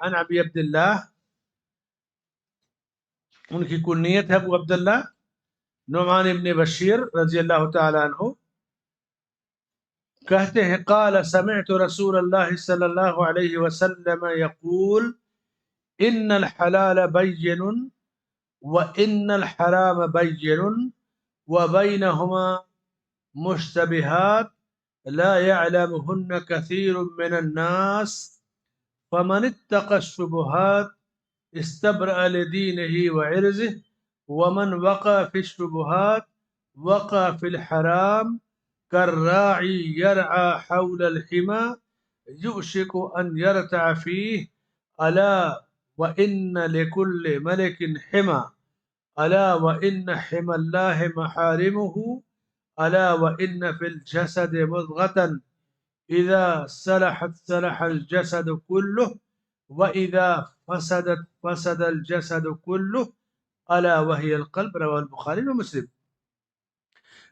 عن ابی عبداللہ، ان کی کنیت ہے ابو عبداللہ، نعمان ابن بشیر رضی اللہ تعالیٰ عنہ کہتے ہیں قال سمعت رسول اللہ صلی اللہ علیہ وسلم یقول ان الحلال بین وان الحرام بین وبینہما مشتبہات لا يعلمهن كثير من الناس فمن اتقى الشبهات استبرأ لدينه وعرضه ومن وقع في الشبهات وقع في الحرام كالراعي يرعى حول الحمى يوشك أن يرتع فيه ألا وإن لكل ملك حمى ألا وإن حمى الله محارمه ألا وإن في الجسد مضغة إذا صلحت صلح الجسد كله وإذا فسدت فسد الجسد كله ألا وهي القلب رواه البخاری ومسلم۔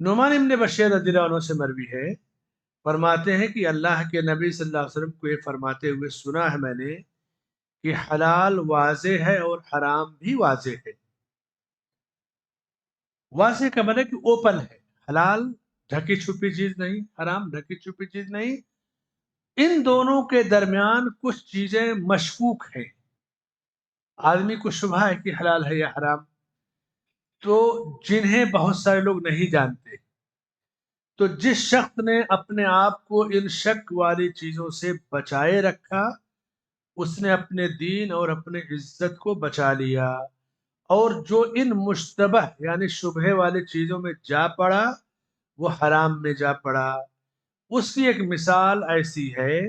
نعمان ابن بشیر رضی اللہ عنہ سے مروی ہے، فرماتے ہیں کہ اللہ کے نبی صلی اللہ علیہ وسلم کو یہ فرماتے ہوئے سنا ہے میں نے کہ حلال واضح ہے اور حرام بھی واضح ہے۔ واضح کا مطلب ہے کہ اوپن ہے، حلال ڈھکی چھپی چیز نہیں، حرام ڈھکی چھپی چیز نہیں، ان دونوں کے درمیان کچھ چیزیں مشکوک ہیں، آدمی کو شبہ ہے کہ حلال ہے یا حرام، تو جنہیں بہت سارے لوگ نہیں جانتے، تو جس شخص نے اپنے آپ کو ان شک والی چیزوں سے بچائے رکھا اس نے اپنے دین اور اپنے عزت کو بچا لیا، اور جو ان مشتبہ یعنی شبہ والی چیزوں میں جا پڑا وہ حرام میں جا پڑا۔ اس کی ایک مثال ایسی ہے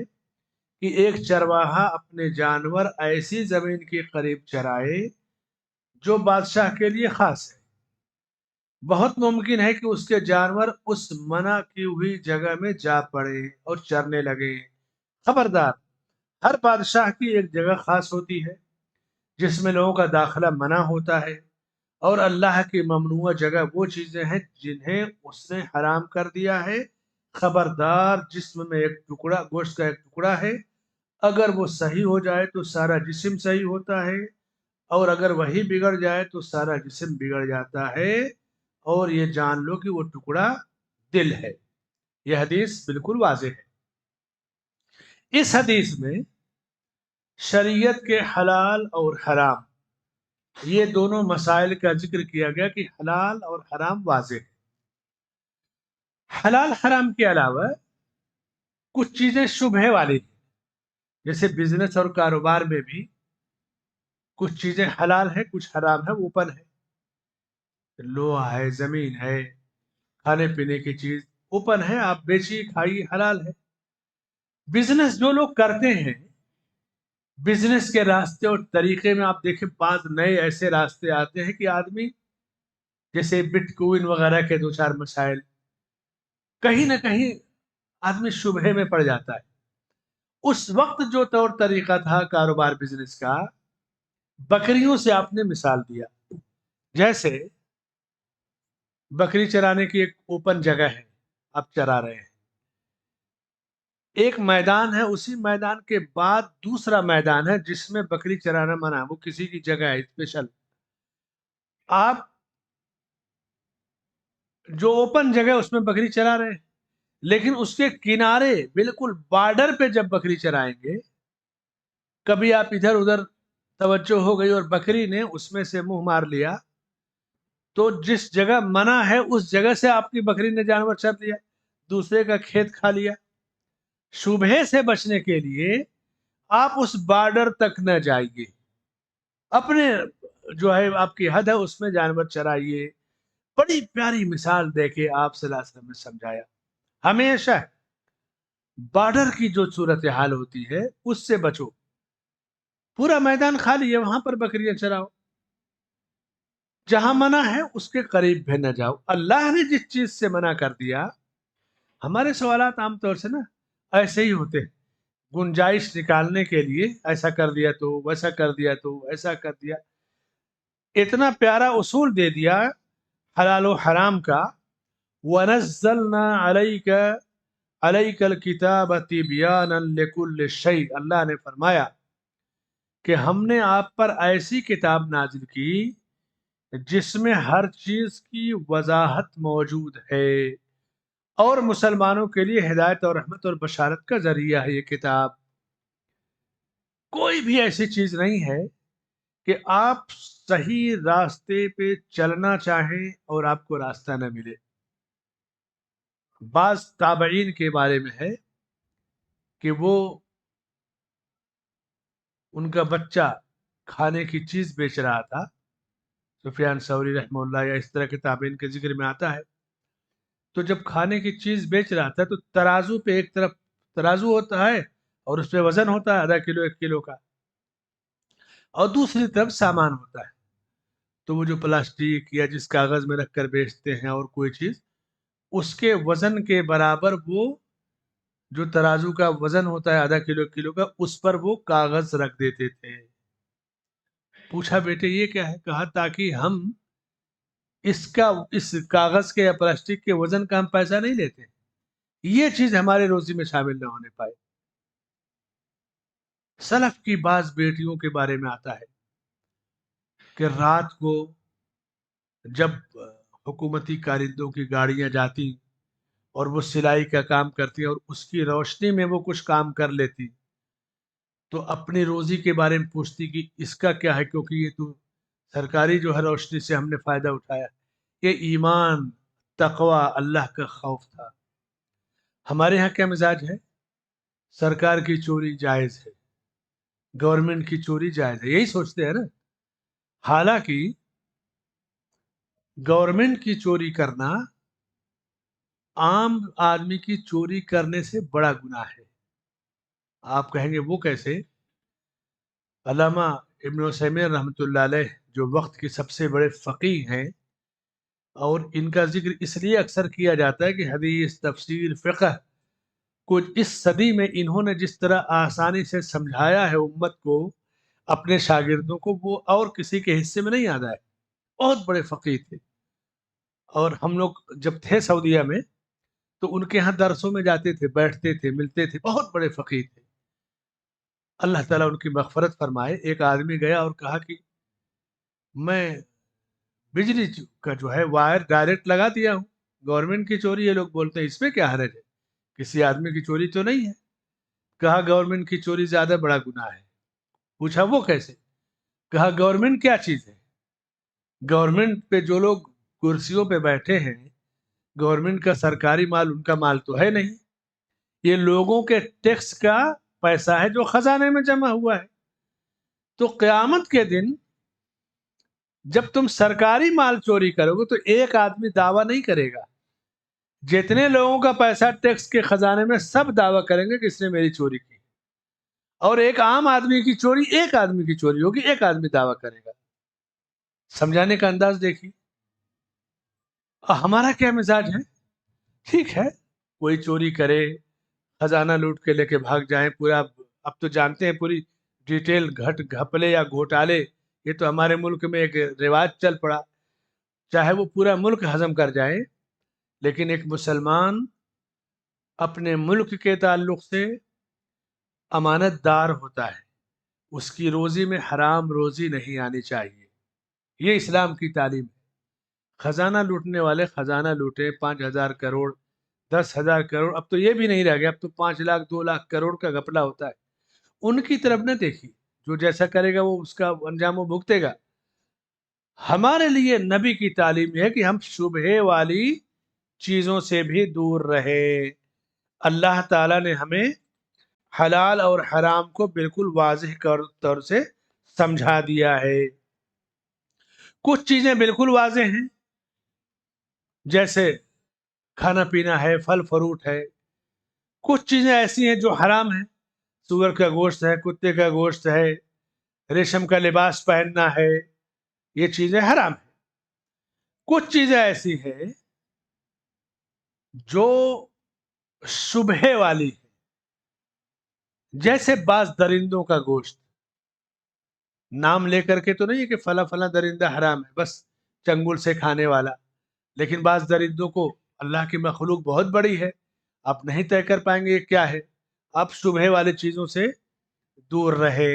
کہ ایک چرواہا اپنے جانور ایسی زمین کے قریب چرائے جو بادشاہ کے لیے خاص ہے، بہت ممکن ہے کہ اس کے جانور اس منع کی ہوئی جگہ میں جا پڑے اور چرنے لگے۔ خبردار، ہر بادشاہ کی ایک جگہ خاص ہوتی ہے جس میں لوگوں کا داخلہ منع ہوتا ہے، اور اللہ کی ممنوع جگہ وہ چیزیں ہیں جنہیں اس نے حرام کر دیا ہے۔ خبردار، جسم میں ایک ٹکڑا، گوشت کا ایک ٹکڑا ہے، اگر وہ صحیح ہو جائے تو سارا جسم صحیح ہوتا ہے، اور اگر وہی بگڑ جائے تو سارا جسم بگڑ جاتا ہے، اور یہ جان لو کہ وہ ٹکڑا دل ہے۔ یہ حدیث بالکل واضح ہے۔ اس حدیث میں شریعت کے حلال اور حرام یہ دونوں مسائل کا ذکر کیا گیا کہ حلال اور حرام واضح ہے۔ حلال حرام کے علاوہ کچھ چیزیں شبہ والی ہیں، جیسے بزنس اور کاروبار میں بھی کچھ چیزیں حلال ہیں کچھ حرام ہے، اوپن ہے، لوہا ہے، زمین ہے، کھانے پینے کی چیز اوپن ہے، آپ بیچیے کھائیے، حلال ہے۔ بزنس جو لوگ کرتے ہیں، بزنس کے راستے اور طریقے میں آپ دیکھیں بعض نئے ایسے راستے آتے ہیں کہ آدمی جیسے بٹ کوئن وغیرہ کے دو چار مسائل، کہیں نہ کہیں آدمی شبہے میں پڑ جاتا ہے۔ اس وقت جو طور طریقہ تھا کاروبار بزنس کا، بکریوں سے آپ نے مثال دیا، جیسے بکری چرانے کی ایک اوپن جگہ ہے، آپ چرا رہے ہیں، ایک میدان ہے، اسی میدان کے بعد دوسرا میدان ہے جس میں بکری چرانا منع ہے، وہ کسی کی جگہ ہے اسپیشل، آپ جو اوپن جگہ اس میں بکری چرا رہے ہیں، لیکن اس کے کنارے بالکل بارڈر پہ جب بکری چرائیں گے، کبھی آپ ادھر ادھر توجہ ہو گئی اور بکری نے اس میں سے منہ مار لیا، تو جس جگہ منع ہے اس جگہ سے آپ کی بکری نے جانور چر لیا، دوسرے کا کھیت کھا لیا۔ شبہے سے بچنے کے لیے آپ اس بارڈر تک نہ جائیے، اپنے جو ہے آپ کی حد ہے اس میں جانور چرائیے۔ بڑی پیاری مثال دے کے آپ صلی اللہ علیہ وسلم نے سمجھایا، ہمیشہ بارڈر کی جو صورتحال ہوتی ہے اس سے بچو، پورا میدان خالی ہے وہاں پر بکریاں چراؤ، جہاں منع ہے اس کے قریب بھی نہ جاؤ۔ اللہ نے جس چیز سے منع کر دیا، ہمارے سوالات عام طور سے نا ایسے ہی ہوتے ہیں، گنجائش نکالنے کے لیے ایسا کر دیا تو ویسا کر دیا تو ایسا کر دیا، اتنا پیارا اصول دے دیا حلال و حرام کا۔ وَنَزَّلْنَا عَلَيْكَ الْكِتَابَ تِبْيَانًا لِكُلِّ شَيْءٍ، اللہ نے فرمایا کہ ہم نے آپ پر ایسی کتاب نازل کی جس میں ہر چیز کی وضاحت موجود ہے، اور مسلمانوں کے لیے ہدایت اور رحمت اور بشارت کا ذریعہ ہے یہ کتاب۔ کوئی بھی ایسی چیز نہیں ہے کہ آپ صحیح راستے پہ چلنا چاہیں اور آپ کو راستہ نہ ملے۔ بعض تابعین کے بارے میں ہے کہ وہ ان کا بچہ کھانے کی چیز بیچ رہا تھا، سفیان ثوری رحمہ اللہ یا اس طرح کے تابعین کے ذکر میں آتا ہے، تو جب کھانے کی چیز بیچ رہا تھا تو ترازو پہ ایک طرف ترازو ہوتا ہے اور اس پہ وزن ہوتا ہے آدھا کلو 1 کلو کا، اور دوسری طرف سامان ہوتا ہے۔ تو وہ جو پلاسٹک یا جس کاغذ میں رکھ کر بیچتے ہیں اور کوئی چیز، اس کے وزن کے برابر وہ جو ترازو کا وزن ہوتا ہے آدھا کلو 1 کلو کا، اس پر وہ کاغذ رکھ دیتے تھے۔ پوچھا بیٹے یہ کیا ہے؟ کہا تاکہ ہم اس کاغذ کے یا پلاسٹک کے وزن کا ہم پیسہ نہیں لیتے، یہ چیز ہمارے روزی میں شامل نہ ہونے پائے۔ سلف کی بعض بیٹیوں کے بارے میں آتا ہے کہ رات کو جب حکومتی کارندوں کی گاڑیاں جاتی اور وہ سلائی کا کام کرتی اور اس کی روشنی میں وہ کچھ کام کر لیتی، تو اپنی روزی کے بارے میں پوچھتی کہ اس کا کیا ہے، کیونکہ یہ تو سرکاری جو ہے روشنی سے ہم نے فائدہ اٹھایا۔ یہ ایمان، تقوی، اللہ کا خوف تھا۔ ہمارے ہاں کیا مزاج ہے؟ سرکار کی چوری جائز ہے، گورنمنٹ کی چوری جائز ہے، یہی سوچتے ہیں نا۔ حالانکہ گورنمنٹ کی چوری کرنا عام آدمی کی چوری کرنے سے بڑا گناہ ہے۔ آپ کہیں گے وہ کیسے؟ علامہ ابن عثیمین رحمۃ اللہ علیہ جو وقت کے سب سے بڑے فقیہ ہیں، اور ان کا ذکر اس لیے اکثر کیا جاتا ہے کہ حدیث، تفسیر، فقہ کو اس صدی میں انہوں نے جس طرح آسانی سے سمجھایا ہے امت کو، اپنے شاگردوں کو، وہ اور کسی کے حصے میں نہیں آتا ہے۔ بہت بڑے فقیہ تھے، اور ہم لوگ جب تھے سعودیہ میں تو ان کے ہاں درسوں میں جاتے تھے، بیٹھتے تھے، ملتے تھے، بہت بڑے فقیہ تھے۔ اللہ تعالیٰ ان کی مغفرت فرمائے۔ ایک آدمی گیا اور کہا کہ میں بجلی کا جو ہے وائر ڈائریکٹ لگا دیا ہوں، گورنمنٹ کی چوری ہے، لوگ بولتے ہیں اس میں کیا حرج ہے، کسی آدمی کی چوری تو نہیں ہے۔ کہا گورنمنٹ کی چوری زیادہ بڑا گناہ ہے۔ پوچھا وہ کیسے؟ کہا گورنمنٹ کیا چیز ہے؟ گورنمنٹ پہ جو لوگ کرسیوں پہ بیٹھے ہیں، گورنمنٹ کا سرکاری مال ان کا مال تو ہے نہیں، یہ لوگوں کے ٹیکس کا پیسہ ہے جو خزانے میں جمع ہوا ہے۔ تو قیامت کے دن جب تم سرکاری مال چوری کرو گے تو ایک آدمی دعویٰ نہیں کرے گا، جتنے لوگوں کا پیسہ ٹیکس کے خزانے میں سب دعویٰ کریں گے کہ اس نے میری چوری کی، اور ایک عام آدمی کی چوری، ایک آدمی کی چوری ہوگی، ایک آدمی دعویٰ کرے گا۔ سمجھانے کا انداز دیکھیے۔ ہمارا کیا مزاج ہے؟ ٹھیک ہے، کوئی چوری کرے، خزانہ لوٹ کے لے کے بھاگ جائیں، پورا اب تو جانتے ہیں پوری ڈیٹیل، گھپلے یا گھوٹالے، یہ تو ہمارے ملک میں ایک رواج چل پڑا، چاہے وہ پورا ملک ہضم کر جائے، لیکن ایک مسلمان اپنے ملک کے تعلق سے امانت دار ہوتا ہے، اس کی روزی میں حرام روزی نہیں آنی چاہیے۔ یہ اسلام کی تعلیم ہے۔ خزانہ لوٹنے والے خزانہ لوٹے، 5,000 کروڑ، 10,000 کروڑ، اب تو یہ بھی نہیں رہ گیا، اب تو 5 لاکھ 2 لاکھ کروڑ کا گھپلا ہوتا ہے۔ ان کی طرف نہ دیکھیے، جو جیسا کرے گا وہ اس کا انجام وہ بھگتے گا۔ ہمارے لیے نبی کی تعلیم یہ ہے کہ ہم شبہے والی چیزوں سے بھی دور رہے۔ اللہ تعالیٰ نے ہمیں حلال اور حرام کو بالکل واضح طور سے سمجھا دیا ہے۔ کچھ چیزیں بالکل واضح ہیں، جیسے کھانا پینا ہے، پھل فروٹ ہے۔ کچھ چیزیں ایسی ہیں جو حرام ہیں، سور کا گوشت ہے، کتے کا گوشت ہے، ریشم کا لباس پہننا ہے، یہ چیزیں حرام ہیں۔ کچھ چیزیں ایسی ہیں جو شبہے والی ہیں، جیسے بعض درندوں کا گوشت، نام لے کر کے تو نہیں ہے کہ فلاں فلاں درندہ حرام ہے، بس چنگل سے کھانے والا، لیکن بعض درندوں کو اللہ کی مخلوق بہت بڑی ہے، آپ نہیں طے کر پائیں گے یہ کیا ہے۔ آپ شبہے والی چیزوں سے دور رہے۔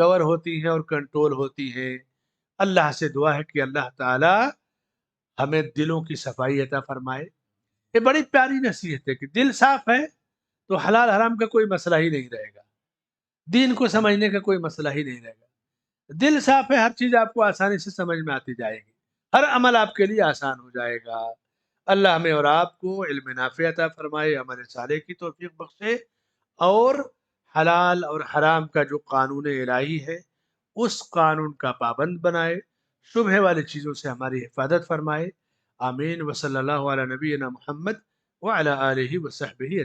کور ہوتی ہیں اور کنٹرول ہوتی ہیں۔ اللہ سے دعا ہے کہ اللہ تعالی ہمیں دلوں کی صفائی عطا فرمائے۔ یہ بڑی پیاری نصیحت ہے کہ دل صاف ہے تو حلال حرام کا کوئی مسئلہ ہی نہیں رہے گا، دین کو سمجھنے کا کوئی مسئلہ ہی نہیں رہے گا۔ دل صاف ہے، ہر چیز آپ کو آسانی سے سمجھ میں آتی جائے گی، ہر عمل آپ کے لیے آسان ہو جائے گا۔ اللہ ہمیں اور آپ کو علم نافع عطا فرمائے، عمل صالح کی توفیق بخشے، اور حلال اور حرام کا جو قانون الہی ہے اس قانون کا پابند بنائے، شبہ والی چیزوں سے ہماری حفاظت فرمائے۔ آمین۔ وصلی اللہ علی نبینا محمد وعلی آلہ وصحبہ۔